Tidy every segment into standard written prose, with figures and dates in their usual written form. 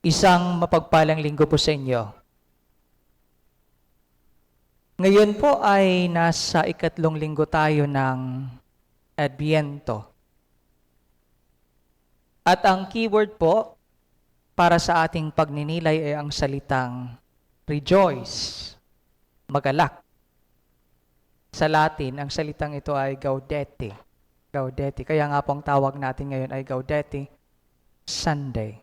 Isang mapagpalang linggo po sa inyo. Ngayon po ay nasa ikatlong linggo tayo ng Adbyento. At ang keyword po para sa ating pagninilay ay ang salitang rejoice, magalak. Sa Latin, ang salitang ito ay gaudete. Gaudete. Kaya nga po ang tawag natin ngayon ay Gaudete Sunday.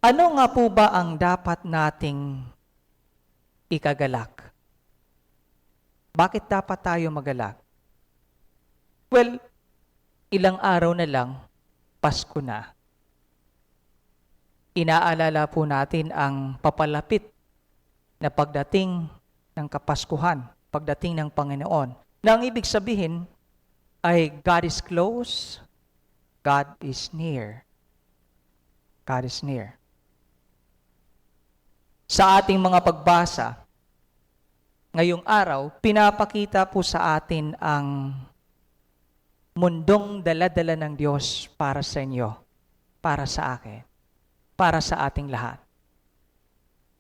Ano nga po ba ang dapat nating ikagalak? Bakit dapat tayo magalak? Well, ilang araw na lang, Pasko na. Inaalala po natin ang papalapit na pagdating ng Kapaskuhan, pagdating ng Panginoon. Na ang ibig sabihin ay God is close, God is near. God is near. Sa ating mga pagbasa, ngayong araw, pinapakita po sa atin ang mundong dala-dala ng Diyos para sa inyo, para sa akin, para sa ating lahat.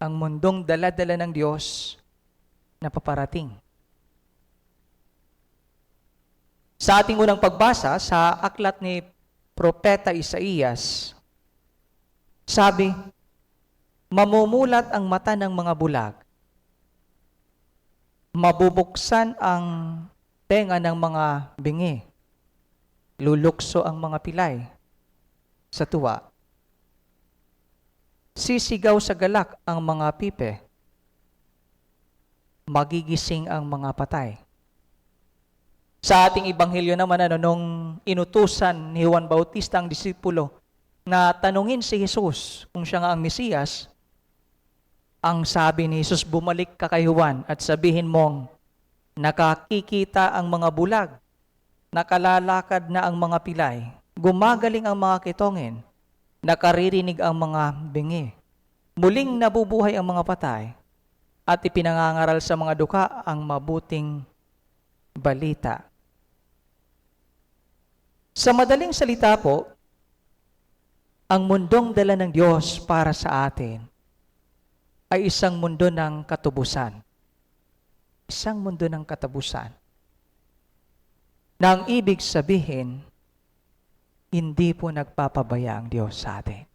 Ang mundong dala-dala ng Diyos na paparating. Sa ating unang pagbasa, sa aklat ni Propeta Isaías, sabi, mamumulat ang mata ng mga bulag, mabubuksan ang tenga ng mga bingi, lulukso ang mga pilay sa tuwa, sisigaw sa galak ang mga pipe, magigising ang mga patay. Sa ating ebanghelyo naman, nung inutusan ni Juan Bautista ang disipulo na tanungin si Jesus kung siya nga ang Mesiyas, ang sabi ni Jesus, bumalik ka kay Juan at sabihin mong, nakakikita ang mga bulag, nakalalakad na ang mga pilay, gumagaling ang mga kitongin, nakaririnig ang mga bingi, muling nabubuhay ang mga patay, at ipinangangaral sa mga duka ang mabuting balita. Sa madaling salita po, ang mundong dala ng Diyos para sa atin ay isang mundo ng katubusan. Isang mundo ng katapusan. Na ang ibig sabihin, hindi po nagpapabaya ang Diyos sa atin.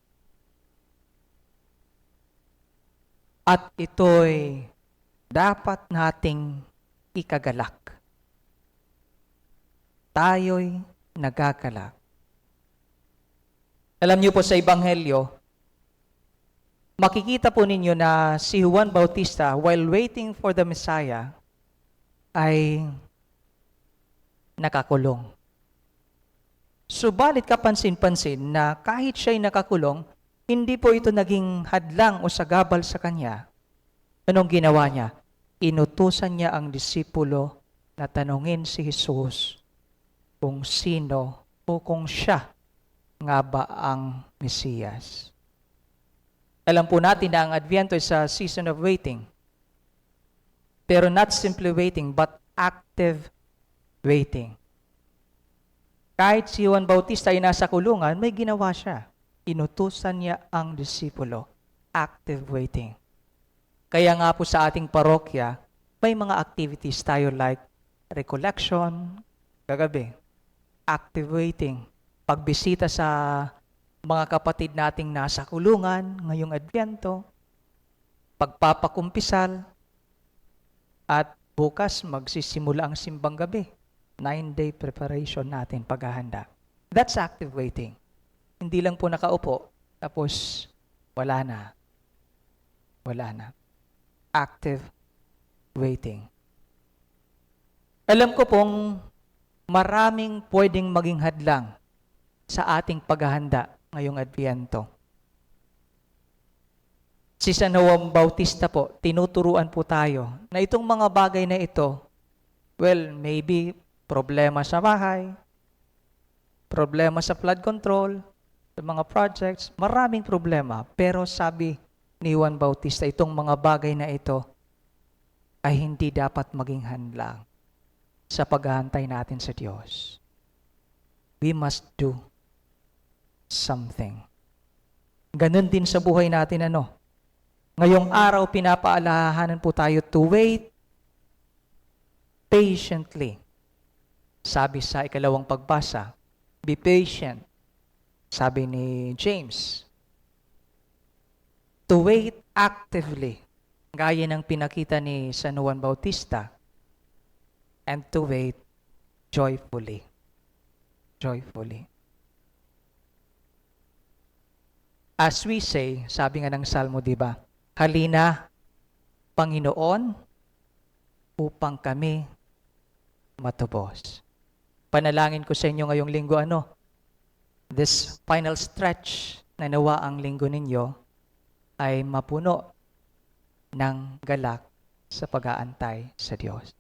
At ito'y dapat nating ikagalak. Tayo'y nagagalak. Alam niyo po sa Ebanghelyo, makikita po ninyo na si Juan Bautista, while waiting for the Messiah, ay nakakulong. Subalit kapansin-pansin na kahit siya'y nakakulong, hindi po ito naging hadlang o sagabal sa kanya. Anong ginawa niya? Inutusan niya ang disipulo na tanungin si Jesus kung sino o kung siya nga ba ang Mesiyas. Alam po natin na ang Adbyento is a season of waiting. Pero not simply waiting, but active waiting. Kahit si Juan Bautista ay nasa kulungan, may ginawa siya. Inutusan niya ang disipulo. Active waiting. Kaya nga po sa ating parokya, may mga activities tayo like recollection, kagabi, active waiting, pagbisita sa mga kapatid nating nasa kulungan ngayong Adbyento, pagpapakumpisal, at bukas magsisimula ang simbang gabi. 9-day preparation natin, paghahanda. That's active waiting. Hindi lang po nakaupo, tapos wala na. Wala na. Active waiting. Alam ko pong maraming pwedeng maging hadlang sa ating paghahanda ngayong Adbyento. Si San Juan Bautista po, tinuturuan po tayo na itong mga bagay na ito, well, maybe problema sa bahay, problema sa flood control, sa mga projects, maraming problema. Pero sabi ni Juan Bautista, itong mga bagay na ito ay hindi dapat maging hadlang sa paghahantay natin sa Diyos. We must do something. Ganun din sa buhay natin, ano? Ngayong araw, pinapaalahanan po tayo to wait patiently. Sabi sa ikalawang pagbasa, be patient. Sabi ni James, to wait actively, gaya ng pinakita ni San Juan Bautista, and to wait joyfully. Joyfully. As we say, sabi nga ng Salmo, di ba? Halina, Panginoon, upang kami matubos. Panalangin ko sa inyo ngayong linggo, this final stretch na nawa ang linggo ninyo ay mapuno ng galak sa pag-aantay sa Diyos.